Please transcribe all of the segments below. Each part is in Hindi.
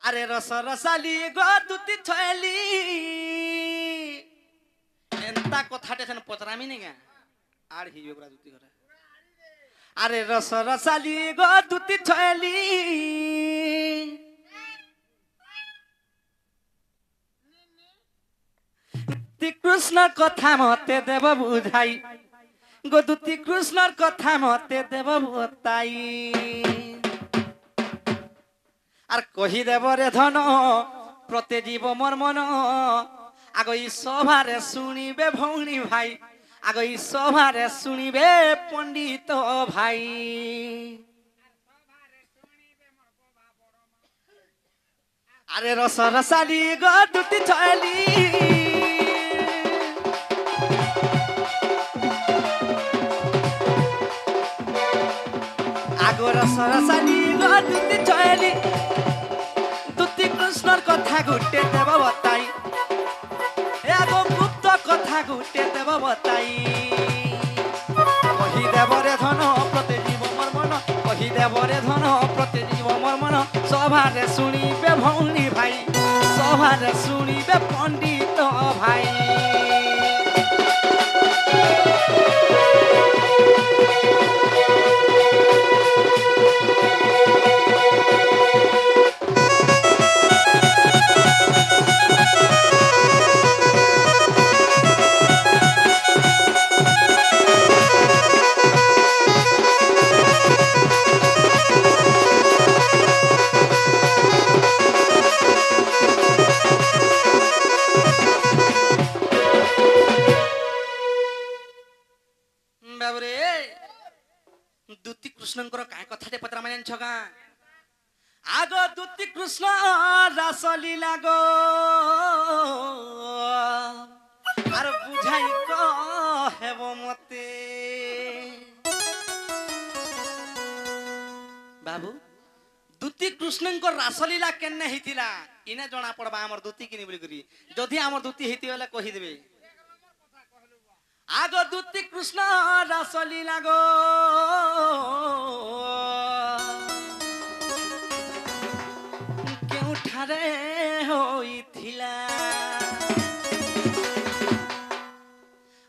আরে রস রসালি গো দুতি ছয়লি এন্তা কথাটা সেন পচরামি নেই গা আর হিবে পুরা দুতি ঘরে আরে রস রসালি গো দুতি ছয়লি কৃষ্ণর কথা মতে দেব বুঝাই গো দুতি কৃষ্ণর কথা মতে দেব বতাই আর কহি দেব রে ধন প্রতে জীব মোর মন আগ এই সভারে শুনিবে ভৌণী ভাই আগ এই সভারে শুনিবে পণ্ডিত ভাই আরে রস রসালি গো দুটি ছয়লি আগো রস রসালি গো দুটি ছয়লি দুটি কৃষ্ণর কথা ঘুটে দেব বতাই আগো গুপ্ত কথা ঘুটে দেব বতাই কহি দেব রে ধন প্রতি জীব মোর মন কহি দেব রে ধন প্রতি জীব মোর মন সভারে শুনিবে ভৌণী ভাই সভারে শুনিবে পণ্ডিত ভাই দুতি কৃষ্ণଙ୍କର কায় কথাଟେ ପଚରା ମାନେ ଜାଣିଛ କା আগ দুতি কৃষ্ণ রাসলীলা গো আর বুঝাই কহেব মতে বাবু দুতি কৃষ্ণଙ୍କ রাসলীলা কেনে ହେଇଥିଲା ইনে জনা পড়বা আমার দুতি কিনি বলি করি যদি আমার দুতি হেতি হলে কহি দেবে আগ দুতি কৃষ্ণ রাসলীলা গো কেউঠারে হইছিলা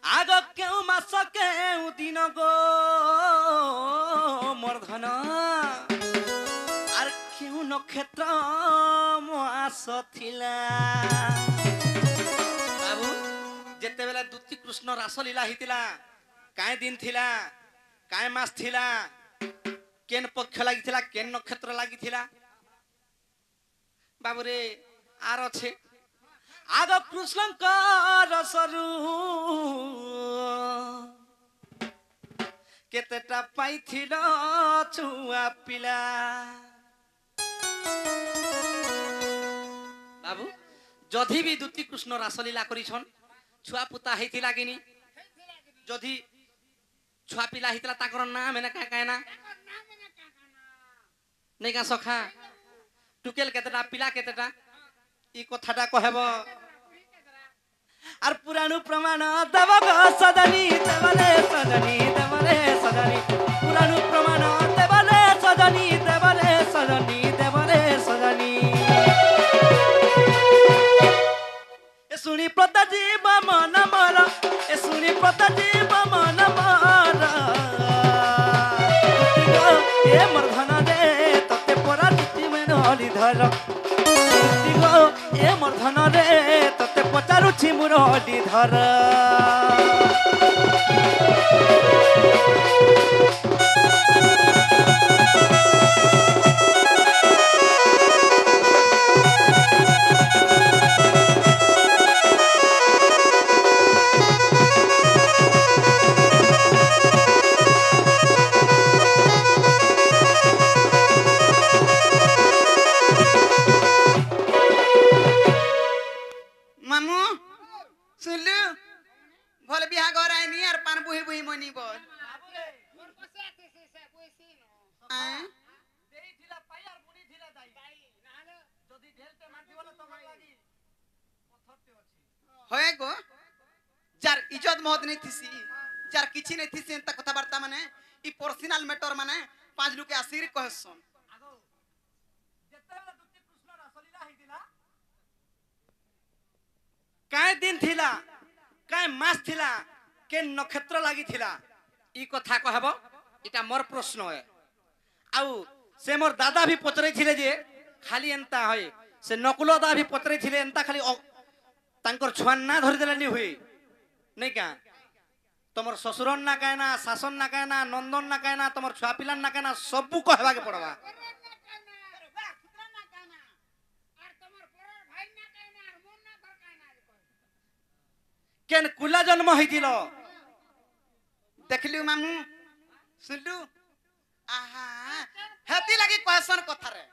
আগ কেউ মাস কেউ দিন গো মোর ধন আর কেউ নক্ষত্র মাস থিলা বাবু যেতেবেলা দুতি কৃষ্ণ রাসলীলা হইতিলা কায় দিন থিলা কায় মাস থিলা কেন পক্ষ লাগিছিলা কেন নক্ষত্র লাগিছিলা বাবুরে আর আছে আগ কৃষ্ণঙ্কর সরু কেতেটা পাইছিল ছুয়া পিলা বাবু যদি বি দুতি কৃষ্ণ রাসলীলা করিছন ছুয়া পুতা হইতিলা কিনি যদি ছুয়া পিলা হইতিলা তাকর নাম এনে কায় কায় না নেকা সখা টুকেল কেতেটা পিলা কেতেটা ই কথাটা কহেব আর পুরাণু প্রমাণ দেব গো সদনী দেবলে সদনী দেবলে সদনী পুরাণু প্রমাণ দেবলে সদনী দেবলে সদনী দেবলে সদনী এ শুনি প্রত জীব মন মর এ শুনি প্রত জীব মন মর এ মোর ধন রে তোতে পরা দুতি মেনলি ধর এ মোর ধন রে তোতে পচারুছি মুরলি ধর হয় গো যার ইজ্জত মহৎ নেই থিসি যার কিছু নেই থিসি এন্তা কথাবার্তা মানে ই পার্সোনাল ম্যাটার মানে পাঁচ লোকে আসির কহসন दिन थिला काय मास थिला के नक्षत्र लागि थिला ई कथा कहबो इटा मोर प्रश्न है आउ से मोर दादा भी पचरे थिले जे खाली एंता होय से नकुल दा भी पचरे थिले एंता खाली तांकर छुआन ना धरि देलानी हुई नहीं क्या तमर ससुरन ना कहना शासन ना कहना नंदन ना कहना तमर छुआ पिलान ना कहना सबू कहबा के पड़वा केन कुला जन्म होइतिलो देखलु मामू सुनलु आहा हेती लगी क्वेश्चन कथा रे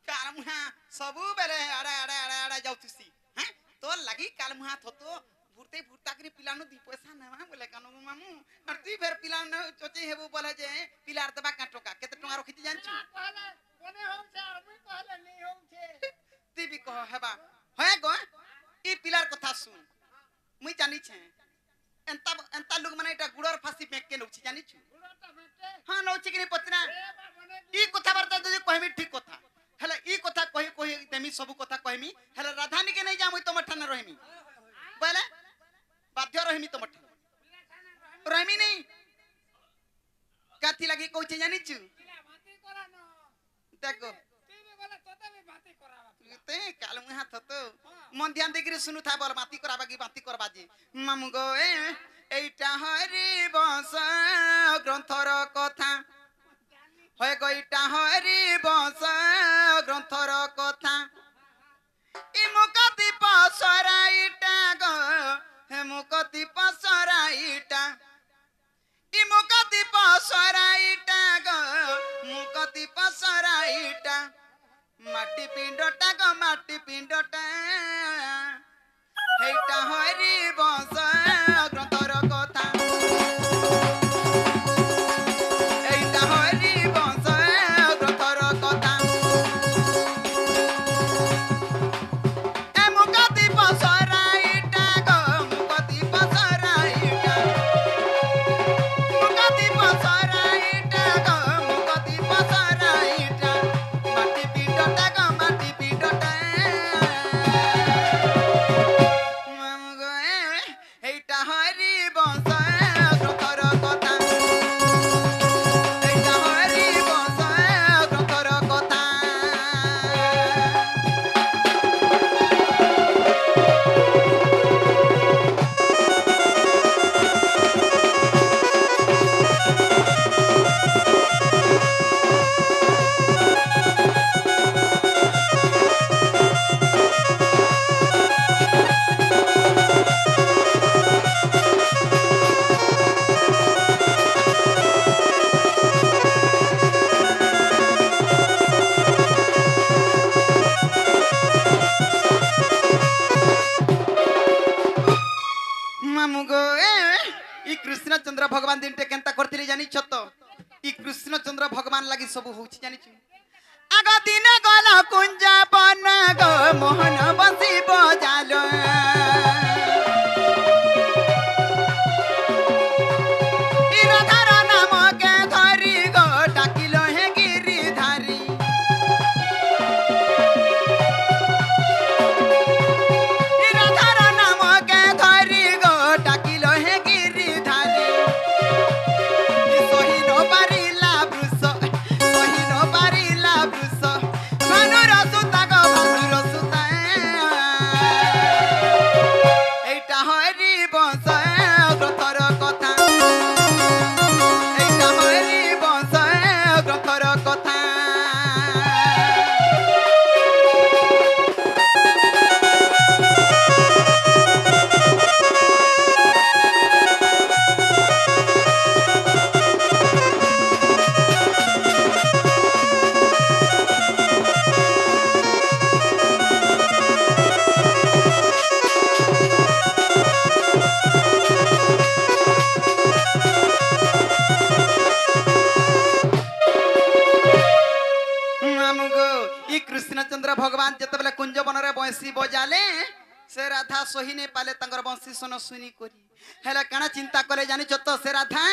काल मुहा सबु बेले आडा आडा आडा आडा जाउतसी हैं तो लगी काल मुहा थतो भुरते भुरता करी पिलानो दी पैसा ना बोले कानो मामू और तू फेर पिलानो चोचे हेबो बोले जे पिलार दबा का टका केते टका रखिति जानछु कहले कोने हो छे और मुई कहले नहीं हो छे ती भी कह हेबा होय गो ई पिलार कथा सुन मुई जानि छे एंता एंता लोग माने एटा गुड़र फांसी फेंक के नउछि जानि छु गुड़रटा फेंके हां नउछि कि नहीं पतना ई कथा वार्ता जदी कहमी ठीक कथा हला ई कथा कहि कहि देमी सब कथा कहमी हला राधानी के नहीं जा मुई तमर ठाने रहमी बोले बाध्य रहमी तमर ठाने रहमी नहीं काथी लगी कहै जानि छु देखो ते काल मुहा थतो मन ध्यान देगिरे सुनु था बोल माती कराबा की बाती करबा जी मामु गो एटा हरि बंश ग्रंथर कथा होय गो एटा हरि बंश ग्रंथर कथा इ मुकति पसराइटा गो हे मुकति पसराइटा इ मुकति पसराइटा गो मुकति पसराइटा माटी पिंडटा गो माटी पिंडटा हेटा हरि बंश ग्रंथर कथा हेटा हरि बंश ग्रंथर कथा ए मुकति पसराइटा गो मुकति पसराइटा मुकति पसराइटा गो मुकति पसराइटा माटी पिंडटा गो माटी पिंडटा हेटा हरि बंश ग्रंथर कथा हेटा हरि बंश ग्रंथर कथा मामु गो ई कृष्ण चंद्र भगवान दिन टे केनता करथिले जानि छतो ई कृष्ण चंद्र भगवान लागि सब होछि जानि छु आगा दिन गला कुंज बन गो मोहन बंसी बजालो ई राधार नाम के धरी गो डाकिलो हे गिरिधारी ई राधार नाम के धरी गो डाकिलो हे गिरिधारी ई सोही नो पारिला ब्रुस सोही नो पारिला ब्रुस भानुर सुता गो भानुर सुता एटा हरि बंश ग्रंथर कथा एटा हरि बंश ग्रंथर कथा मामुगो ई कृष्ण चंद्र भगवान जतबले कुंज बनरे बंसी बजाले से राधा सोही ने पाले तंगर बंसी सुन सुनी करी हेले काना चिंता करे जानि छतो से राधा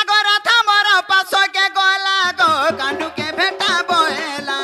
आगो राधा मोर पास के गला गो कांडू के भेटा बोएला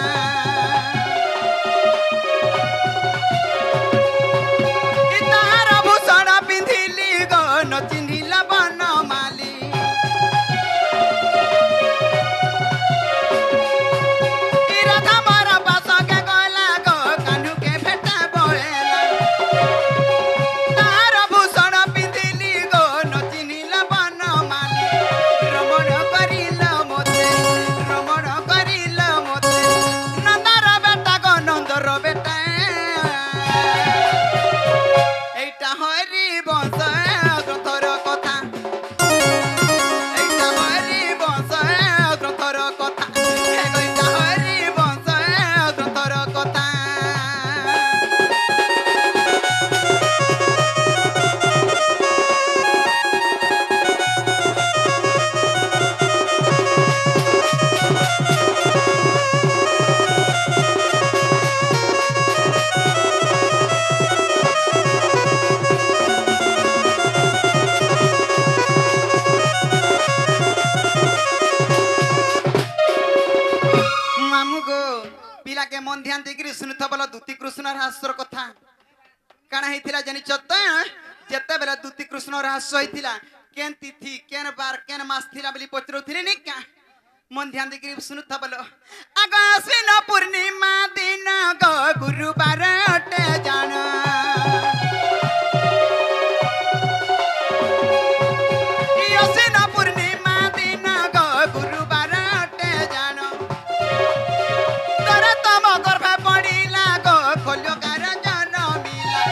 पिला के मन ध्यान देकर सुनुथ बोल दूती कृष्ण रहस्यर कथा काना हेतिला जानिछ त जेते बेला दूती कृष्ण रहस्य हेतिला केन तिथि केन बार केन मास थिला बोली पचरौथिले नि का मन ध्यान देकर सुनुथ बोल अगस्विन पूर्णिमा दिन ग गुरुवार अटे जान अश्विन पूर्णिमा दिन ग गुरुवार अटे जान तोर तम गर्भ पड़िला गो खोल्यो कार जनमिला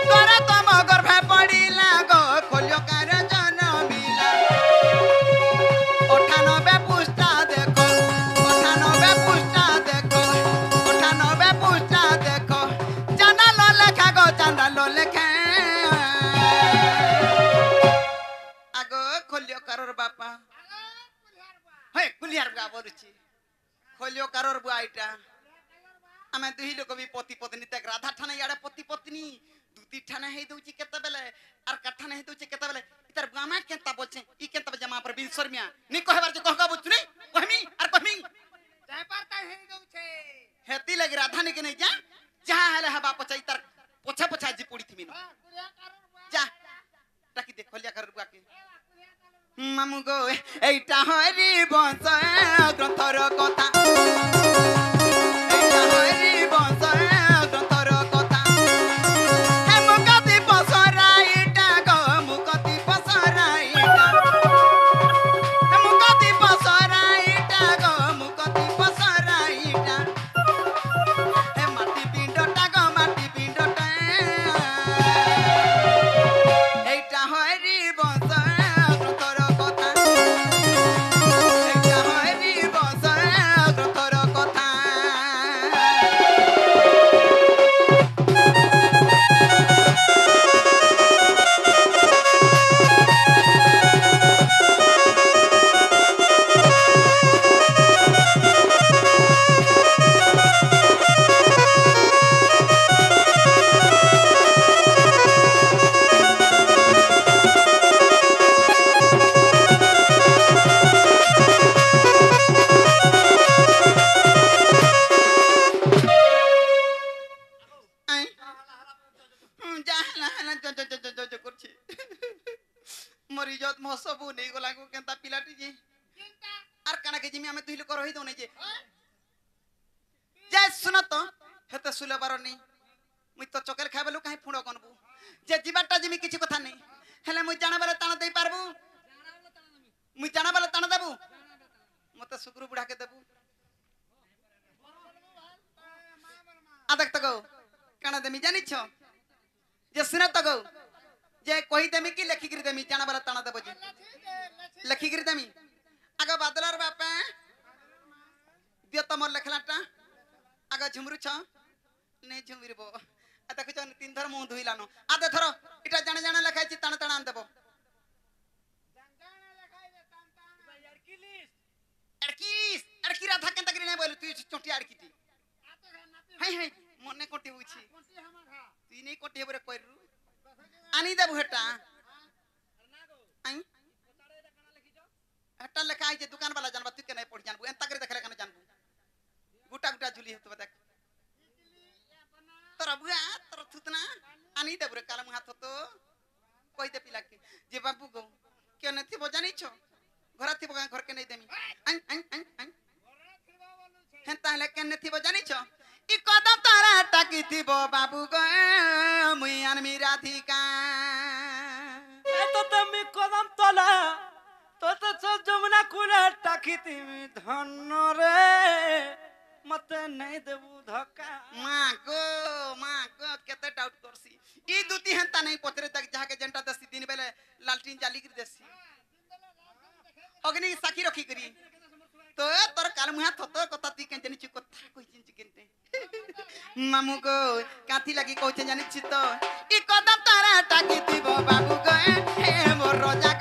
तोर तम गर्भ पड़िला गो खोल्यो कार जनमिला 98 पुष्टा देखो 98 पुष्टा देखो 98 पुष्टा देखो जाना लो लेखा गो जाना लो लेखा आगो खोल्यो कारोर बापा हे कुलियार बा बोलुची खोल्यो कारोर बुआ आइटा आमे दुही लोक भी पति पत्नी तक राधा ठाना याडे पति पत्नी दूती ठाना हे दउची केते बेले आर कथा हे दउची केते बेले इतर गामा केता बोलछे ई केता जमा पर बिनसरमिया नि कहबार जे कहका बुझ नै कहमी आर कहमी जाय परता हे दउछे हेती लग राधा ने के नै जा जहां हले हवा पछाई तर पोछा पोछा जी पड़ी थी जा ताकि देख खोलिया कर बुआ के मामू गो एटा हरि बंश ग्रंथर कथा एटा हरि बंश ग्रंथर कथा हे मुकति पसराइटा गो मुकति पसराइटा हे मुकति पसराइटा गो मुकति पसराइटा हे माटी पिंडटा गो माटी पिंडटा एटा हरि बंश ग्रंथर कथा एटा हरि बंश ग्रंथर कथा मरीजत मसबु नै गला को केनता पिलाटी जी आर काना के जिमी हमें तुहिल कर रही दो नै जे जय सुन तो हेते सुले बार नै मुई तो चोकेल खाबेलु काहे फुडो कोनबु जे जीवाटा जिमी किछि कथा नै हेले मुई जाना बेले ताना देई पारबु मुई जाना बेले ताना देबु मते सुकुरु बुढा के देबु आदक तको काना देमी जानि छ जे सुन तको जे कहि देमी कि लेखि गिर देमी जाना वाला ताना देबो जी लेखि गिर देमी आगा बादलार बापा दियो तमर लेखलाटा आगा झुमरु छ नै झुमिरबो आ देखु छ तीन थर मुंह धुइलानो आदे थरो इटा जाने जाने लेखाइ छि ताना ताना आन देबो अड़की राधा केनता करी नै बोलु तू चोटी अड़कीटी हाय हाय मने कोटी होछि तू नै कोटी हेबरे कइरु आनी देबु हेटा आई हेटा लेखा आई जे दुकान वाला जानबा तू के नै पढ़ जानबु एंता करे देखले कने जानबु गुटा गुटा झुली हेतु देख तोरा बुआ तोरा थुतना आनी देबु रे काला मुहा थतो कहि दे पिला के जे बाबू गो के न थी बजानी छ घरा थी बगा घर के नै देमी आई आई आई आई हेंता ले के न थी बजानी छ ई कदम तारा टाकी थीबो बाबू गो मुई आनमी राधिका तो तुम कदम तला तो जमुना कुला टाकी तिमी धन रे मते नहीं देबू धक्का माँ को केते डाउट करसी ई दुती हंता नहीं पतरे तक जहा के जनता दसी दिन बेले लालटीन जाली कर देसी अग्नि साखी रखी करी तो तोर काल मुहा थतो कथा ती के जनी कथा कहि चिन चिकनते मामू को काथी लगी कहते जानि छि तो ई कदम तारा टाकी थीबो बाबू गए हे मोर राजा